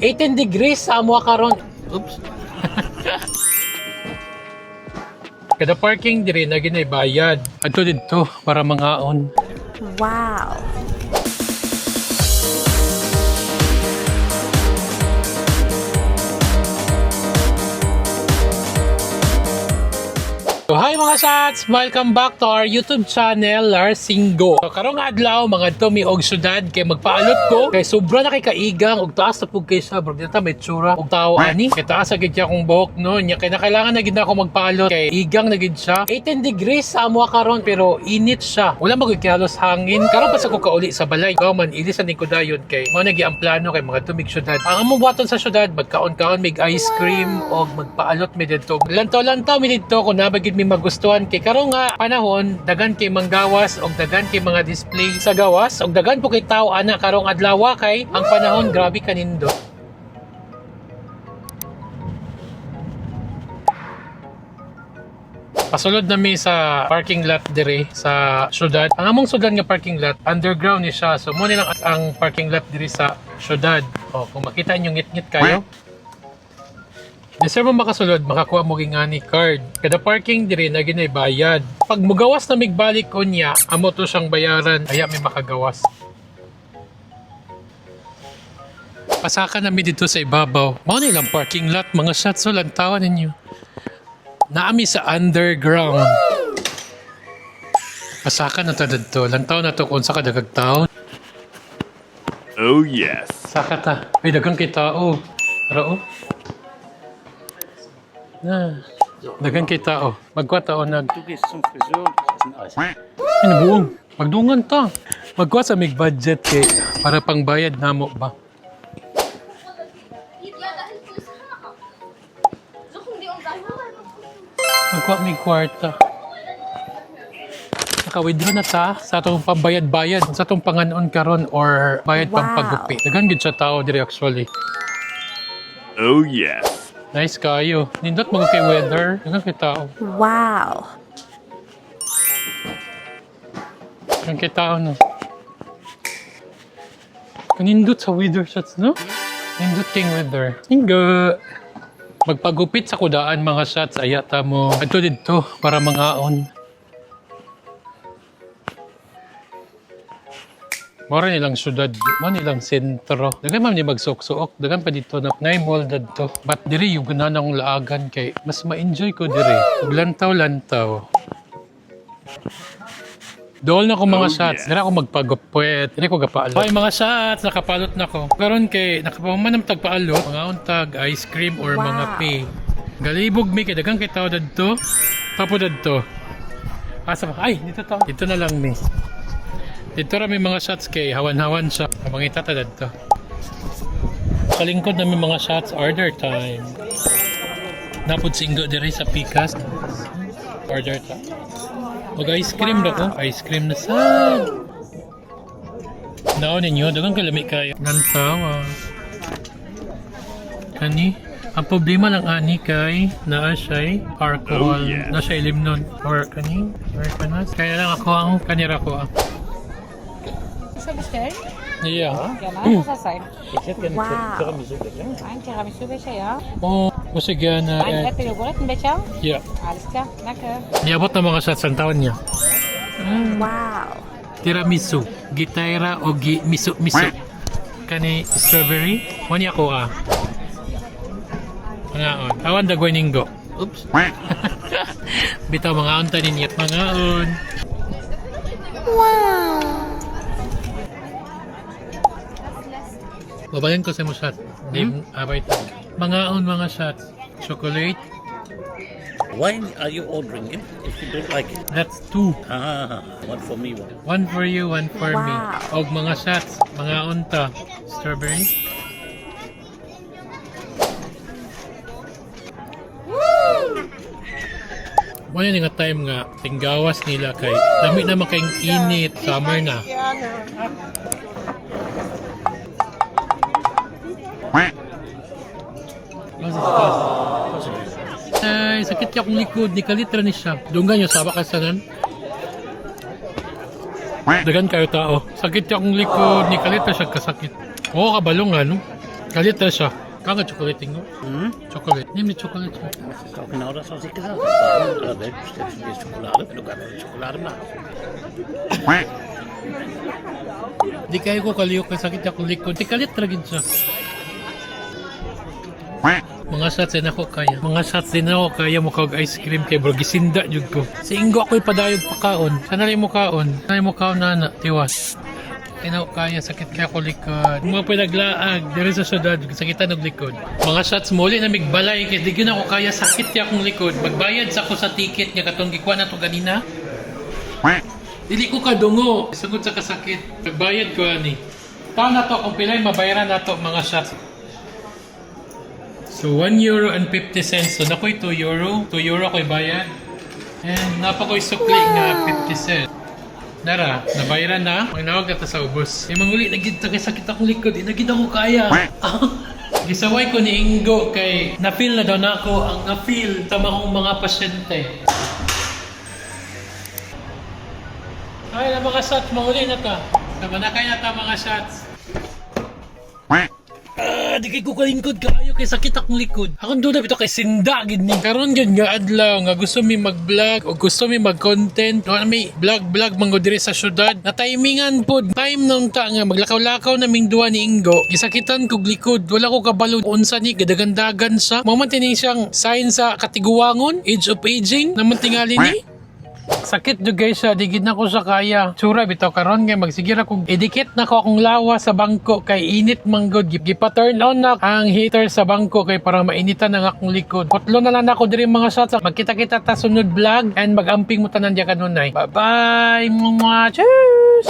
18 degrees sa amo karon. Oops. Kada parking diri na ginay bayad. Adto didto para mangaon. Wow. So, hi mga shots! Welcome back to our YouTube channel, Larsingo. So, karong adlaw, mga tumi og syudad, kay magpaalot ko, kay sobra na kay kaigang, og taas na pug kay sa, bro, dito may tsura, og tao ani, kay taas agad siya kong buhok, no? Nya, kay nakailangan na gid ako magpaalot, kay igang na gid siya. 18 degrees sa amo karon, pero init siya. Wala magkihalos hangin. Karon pa sa ko kauli sa balay. Ikaw man, ili sa nikudayon, kay mo nagi ang plano kay mga tumig syudad. Ang among buhaton sa syudad, magkaon-kaon, mig ice cream, og magpaalot mi dito. Lantaw-lantaw mi dito, kung nabagid mi magustuhan kay karon nga panahon dagan kay manggawas og dagan kay mga display sa gawas og dagan po kay tao ana karong adlaw kay ang panahon grabe kanindo. Pasulod nami sa parking lot dire sa syudad. Ang among syudad nga parking lot underground ni siya. So mo nilang ang parking lot dire sa syudad. O kung makita niyo ngit-ngit kayo. Deserve mo makasulod, makakuha mo gingani card. Kada parking diri na ginay bayad. Pag mugawas na migbalik ko niya, amo to siyang bayaran, kaya may makagawas. Pasaka nami dito sa ibabaw. Mao nilang parking lot, mga shots so lantawan ninyo. Naami sa underground. Pasaka na ta dito. Lantaw na to kung sa kadagag tao. Oh yes. Saka ta. Ay, dagang kay tao. Tara oh. Na, dagang kay tao. Magkuha tao nag... Ay, nabuong. Magdungan ta. Magkuha sa mig budget kay para pang bayad namo ba? Magkuha mig kwarta. Naka-withdraw na ta sa atong pambayad-bayad sa atong panganon karon or bayad pang paggupi. Dagan gid sa tao diri actually. Oh yes. Nice kayo. Nindot mga kay weather. Dagan kay tao. Wow. Dagan kay tao no. Kanindot sa weather shots no? Nindot king weather. Ingo. Magpagupit sa kudaan mga shots ayata mo. Adto didto para mangaon. Mora nilang syudad, mo nilang sentro. Dagan man ni magsuk-suok, dagan pa dito na ngay mall dadto. But diri yung gananang laagan kay mas ma-enjoy ko diri. Ug lantaw-lantaw. Dool na ko mga shots. Diri ako magpagupit. Diri ko gapaalot. Hoy mga shots, nakapalot na ko. Karon kay nakapaman tagpaalot, mga untag ice cream or mga pay. Galibog mi kay dagang kay tao dadto. Tapo dadto. Asa ba? Ay, dito to. Dito na lang mi. Dito ra may mga shots kay hawan-hawan siya. Mangita ta dadto. Kalingkod na may mga shots, order time. Napod singgo diri sa Pikas. Order ta. Mag ice cream ra ko. Ice cream na sad. Naon ninyo, dagang kalami kayo. Nantawa. Kani? Ang problema lang ani kay naa siya'y alcohol. Oh, yes. Na siya'y limnon. Or kani? Or kanas? Kaya lang ako ang kanira ko ang. Schon bestellt? Yeah. Gerne. Was soll das sein? Wow. Ein Tiramisu-Becher, ja? Oh, sige na. Ein Erdbeer-Joghurt-Becher? Yeah. Alles klar, danke. Niabot na mga shots ang taon niya. Wow. Tiramisu, gitayra o miso. Kani strawberry. Wani ako ah. Mangaon. Awan dagway ninggo. Oops. Bitaw mga unta ninyo at mangaon. Wow. Babayan ko sa mo shot. Abay ta. Mangaon mga shots. Chocolate. Why are you ordering it if you don't like it? That's 2. One for me, one. One for you, one for me. Wow. Og mga shots, mga unta. Strawberry. Wala nga time nga, tinggawas nila kay dami na makayong init, summer na. Ay, sakit niya akong likod, ni kalitra ni siya. Dunggan niyo, sabak ka sanan. Dagan kayo tao. Sakit niya akong likod, ni kalitra siya kasakit. Oo, kabalong ano. Kalit na siya. Kanga chocolate mo? Chocolate. Name chocolate. Talking out, that's what it is. Det är choklad. Du kan ha choklad med. Di kayo ko kaliyok kay sakit akong likod. Di kalit na rin siya. Mga shots din ako kaya. Mga shots din ako kaya mo kag ice cream kay bro gisinda jud ko. Si Ingo ako'y padayog pakaon. Sana rin mo kaon. Sana rin mo kaon na tiwas. Kaya kaya sakit kaya ko likod. Mga pinaglaag diri sa syudad sakitan og likod. Mga shots muli na migbalay kay di gyud ako kaya sakit kaya akong likod. Magbayad sa ako sa ticket nga katong gikuha na to ganina. Dili ko kadungo sugod sa kasakit. Magbayad ko ani. Taon na to kung pilay mabayaran na to mga shots. So, €1.50. So, nakoy €2. €2 ko'y bayad. And napakoy sukli nga 50 cents. Nara, nabayaran na. Manginawag na ta sa ubos. Yung manguli, nagid kay sakit akong likod. Nagid ako kaya. Gisaway ko ni Ingo kay na-feel na daw na ako ang na-feel sa mga pasyente. Ay, na mga shots. Manguli na ta. Namanakay na ta mga shots. Di kay ko kalingkod kaayo kay sakit akong likod. Akong doon na bito kay sinda gid ni. Karon gyud nga adlaw nga gusto mi mag-vlog o gusto mi mag-content. O may vlog manggo diri sa syudad. Na timingan pod. Time nung ta nga maglakaw-lakaw naming duwa ni Ingo. Gisakitan kog likod. Wala ko kabalo unsa ni gadagandagan sa. Moment ni siyang sign sa katiguangon, age of aging naman tingali ni. Sakit jud guys siya, di gid na ko sa kaya. Tsura bitaw karon kay magsigir ako idikit na ko akong lawa sa bangko kay init manggod. Gipa-turn on na ang heater sa bangko kay para mainitan ang akong likod. Kutlo na lang ako diri mga shots. Magkita-kita ta sunod vlog and magamping mo tanan diya kanunay. Bye bye mga cheers.